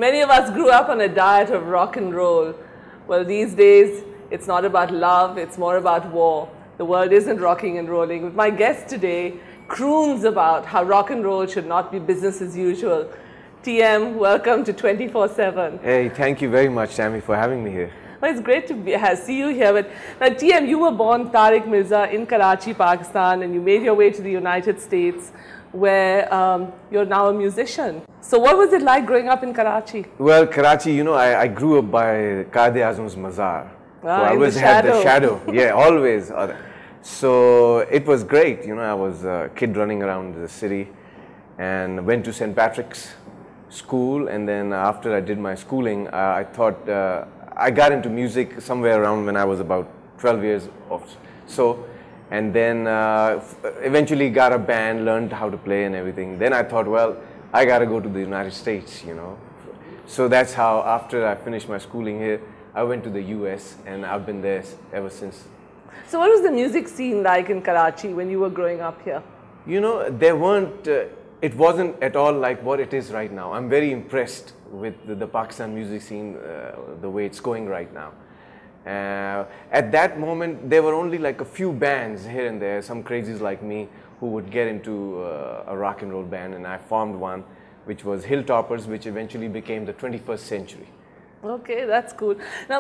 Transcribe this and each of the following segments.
Many of us grew up on a diet of rock and roll. Well, these days, it's not about love, it's more about war. The world isn't rocking and rolling. But my guest today croons about how rock and roll should not be business as usual. TM, welcome to 24/7. Hey, thank you very much, Tammy, for having me here. Well, it's great to see you here. But now, TM, you were born Tariq Mirza in Karachi, Pakistan, and you made your way to the United States, where you're now a musician. So what was it like growing up in Karachi? Well, Karachi, you know, I grew up by Quaid-e-Azam's Mazar. So I always had the shadow. Yeah, always. So it was great. You know, I was a kid running around the city and went to St. Patrick's School. And then after I did my schooling, I thought I got into music somewhere around when I was about 12 years or so. And then eventually got a band, learned how to play and everything. Then I thought, well, I got to go to the United States, you know. So that's how, after I finished my schooling here, I went to the US and I've been there ever since. So what was the music scene like in Karachi when you were growing up here? You know, there weren't, it wasn't at all like what it is right now. I'm very impressed with the Pakistan music scene, the way it's going right now. At that moment, there were only like a few bands here and there, some crazies like me who would get into a rock and roll band, and I formed one, which was Hilltoppers, which eventually became the 21st Century. Okay, that's cool. Now,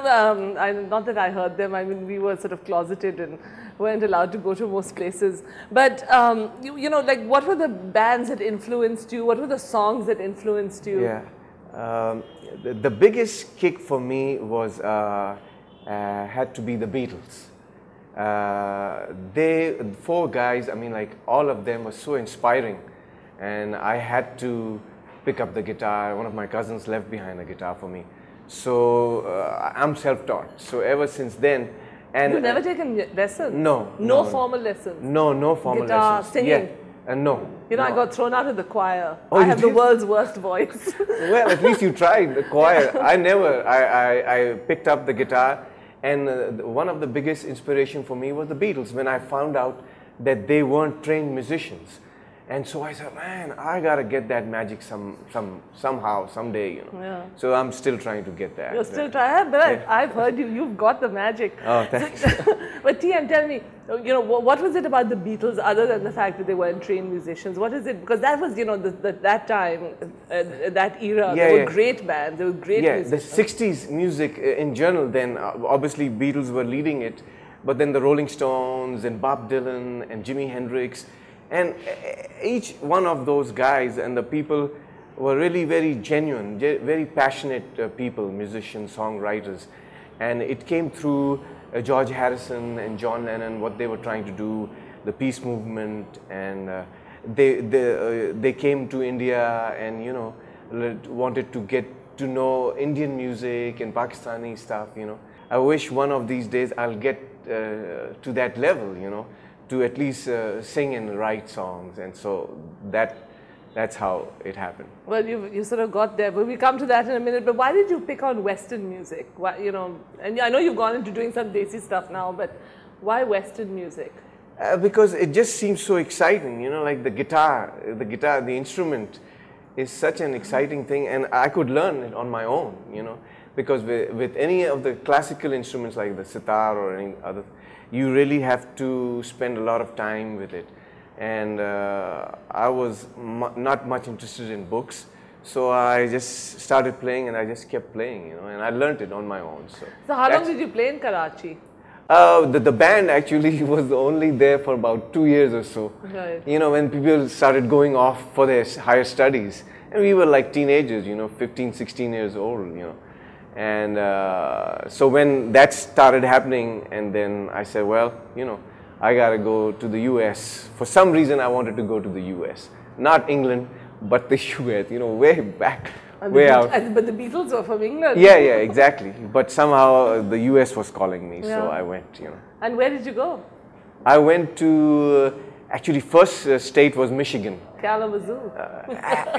not that I heard them, I mean, we were sort of closeted and weren't allowed to go to most places. But, you know, like, what were the bands that influenced you? What were the songs that influenced you? Yeah, the biggest kick for me was had to be the Beatles. They, four guys, I mean, like, all of them were so inspiring, and I had to pick up the guitar. One of my cousins left behind a guitar for me. So I'm self-taught. So ever since then, and you've never taken lessons? No formal lessons? No formal guitar, lessons. Singing? Yeah, no. You know, I got thrown out of the choir. Oh, I have the world's worst voice. Well, at least you tried the choir. I never. I picked up the guitar, and one of the biggest inspiration for me was the Beatles, when I found out that they weren't trained musicians. And so I said, man, I gotta get that magic somehow, someday, you know. Yeah. So I'm still trying to get that. You're still trying, but yeah. I've heard you've got the magic. Oh, thanks. But TM, tell me, you know, what was it about the Beatles, other than the fact that they weren't trained musicians? What is it? Because that was, you know, that time, that era, yeah, they were great bands, they were great musicians. The 60s music in general, then obviously Beatles were leading it, but then the Rolling Stones and Bob Dylan and Jimi Hendrix, and each one of those guys and the people were really very genuine, very passionate people, musicians, songwriters. And it came through George Harrison and John Lennon, what they were trying to do, the peace movement, and they came to India and, you know, wanted to get to know Indian music and Pakistani stuff, you know. I wish one of these days I'll get to that level, you know, to at least sing and write songs, and so that's how it happened. Well, you sort of got there, but we'll come to that in a minute. But why did you pick on Western music? Why, you know, and I know you've gone into doing some Desi stuff now, but why Western music? Because it just seems so exciting, you know, like the guitar, the instrument is such an exciting thing, and I could learn it on my own, you know, because with any of the classical instruments like the sitar or any other, you really have to spend a lot of time with it. And I was not much interested in books, so I just started playing, and I just kept playing, you know, and I learned it on my own. So how long did you play in Karachi? The band actually was only there for about 2 years or so. Right. You know, when people started going off for their higher studies, and we were like teenagers, you know, 15, 16 years old, you know. And so when that started happening, and then I said, well, you know, I gotta go to the US. For some reason, I wanted to go to the US. Not England, but the US, you know, way back, way out. But the Beatles were from England. Yeah, exactly. But somehow the US was calling me, so I went, you know. And where did you go? I went to, actually, first state was Michigan. Kalamazoo.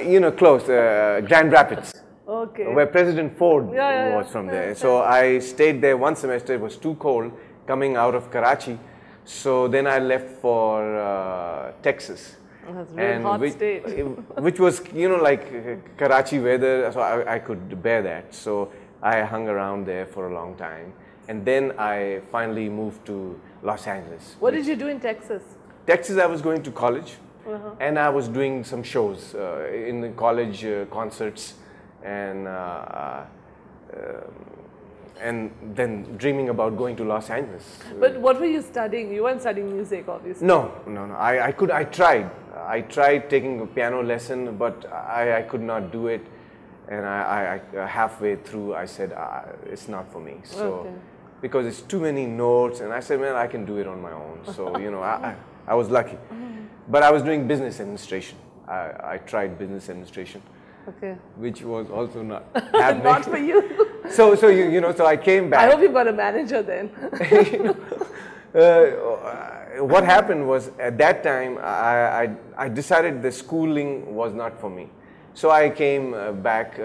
You know, close, Grand Rapids. Okay. Where President Ford was from there. So I stayed there one semester. It was too cold coming out of Karachi. So then I left for Texas. That's a real hot state. which was, you know, like Karachi weather, so I could bear that. So I hung around there for a long time. And then I finally moved to Los Angeles. What did you do in Texas? Texas, I was going to college, and I was doing some shows in the college concerts, and then dreaming about going to Los Angeles. But what were you studying? You weren't studying music, obviously. No. I tried. I tried taking a piano lesson, but I could not do it. And I halfway through, I said, it's not for me. So, because it's too many notes, and I said, man, I can do it on my own. So, you know, I was lucky. But I was doing business administration. I tried business administration. Okay. Which was also not happening. Not for you. So you know, so I came back. I hope you got a manager then. What happened was, at that time, I decided the schooling was not for me. So I came back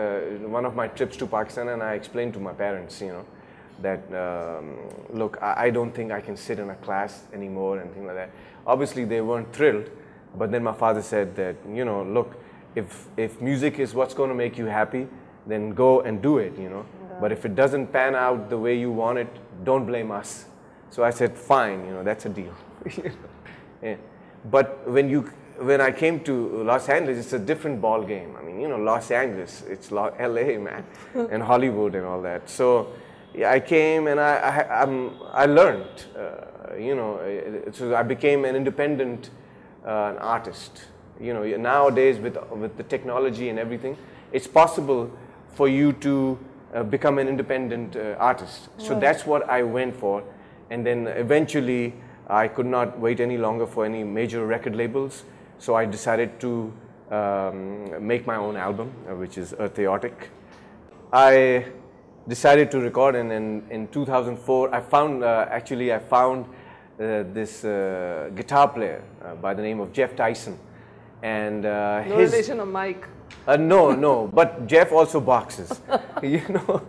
one of my trips to Pakistan, and I explained to my parents, you know, that look, I don't think I can sit in a class anymore and things like that. Obviously, they weren't thrilled, but then my father said that, you know, look, if music is what's going to make you happy, then go and do it, you know. Yeah. But if it doesn't pan out the way you want it, don't blame us. So I said, fine, you know, that's a deal. Yeah. But when I came to Los Angeles, it's a different ball game. I mean, you know, Los Angeles, it's LA, man, and Hollywood and all that. So yeah, I came and I learned, you know, so I became an independent an artist. You know, nowadays with the technology and everything, it's possible for you to become an independent artist. So that's what I went for. And then eventually I could not wait any longer for any major record labels. So I decided to make my own album, which is Chaotic. I decided to record, and in 2004 I found this guitar player by the name of Jeff Tyson. And no relation of Mike. No, but Jeff also boxes, you know.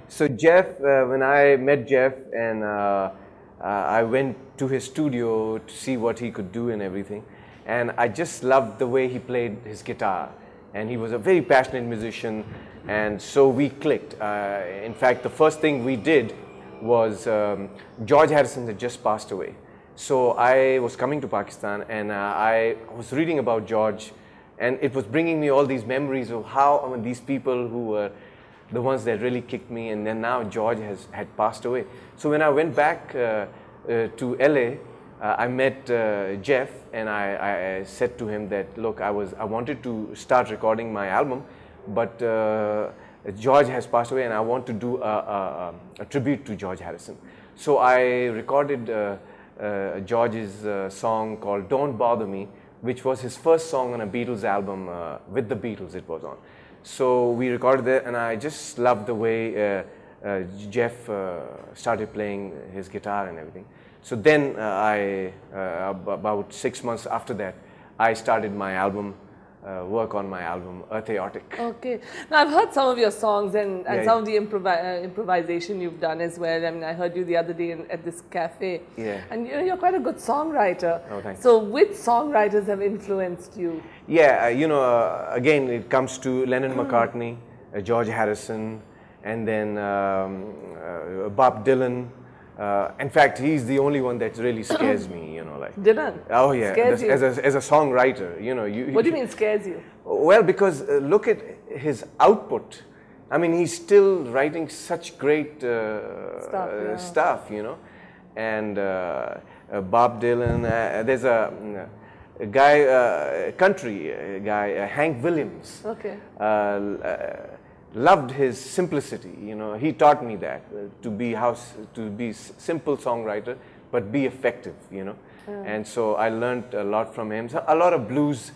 So Jeff, when I met Jeff, and I went to his studio to see what he could do and everything, and I just loved the way he played his guitar, and he was a very passionate musician, and so we clicked. In fact, the first thing we did was George Harrison had just passed away. So I was coming to Pakistan, and I was reading about George, and it was bringing me all these memories of how these people who were the ones that really kicked me, and then now George had passed away. So when I went back to LA, I met Jeff, and I said to him that, look, I wanted to start recording my album, but George has passed away, and I want to do a tribute to George Harrison. So I recorded George's song called Don't Bother Me, which was his first song on a Beatles album, with the Beatles it was on. So we recorded that, and I just loved the way Jeff started playing his guitar and everything. So then about 6 months after that, I started my album, work on my album, Chaotic. Okay. Now I've heard some of your songs and some of the improvisation you've done as well. I mean, I heard you the other day at this cafe. Yeah. And you're quite a good songwriter. Oh, thanks. So which songwriters have influenced you? Yeah, you know, again, it comes to Lennon McCartney, George Harrison, and then Bob Dylan. In fact, he's the only one that really scares me, you know, like. Dylan? Oh yeah, scares you? As a songwriter, you know. What do you mean scares you? Well, because look at his output. I mean, he's still writing such great stuff, you know. And Bob Dylan, there's a guy, country guy, Hank Williams. Okay. Loved his simplicity, you know. He taught me that to be simple songwriter, but be effective, you know. And so I learned a lot from him. So a lot of blues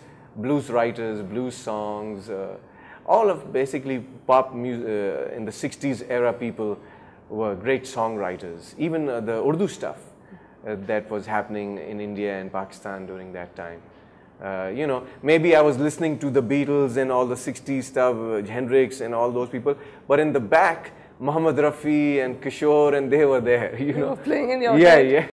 writers, blues songs, all of basically pop music in the 60s era people were great songwriters. Even the Urdu stuff that was happening in India and Pakistan during that time. You know, maybe I was listening to the Beatles and all the 60s stuff, Hendrix and all those people, but in the back, Muhammad Rafi and Kishore, and they were there, you know. Playing in your head. Yeah.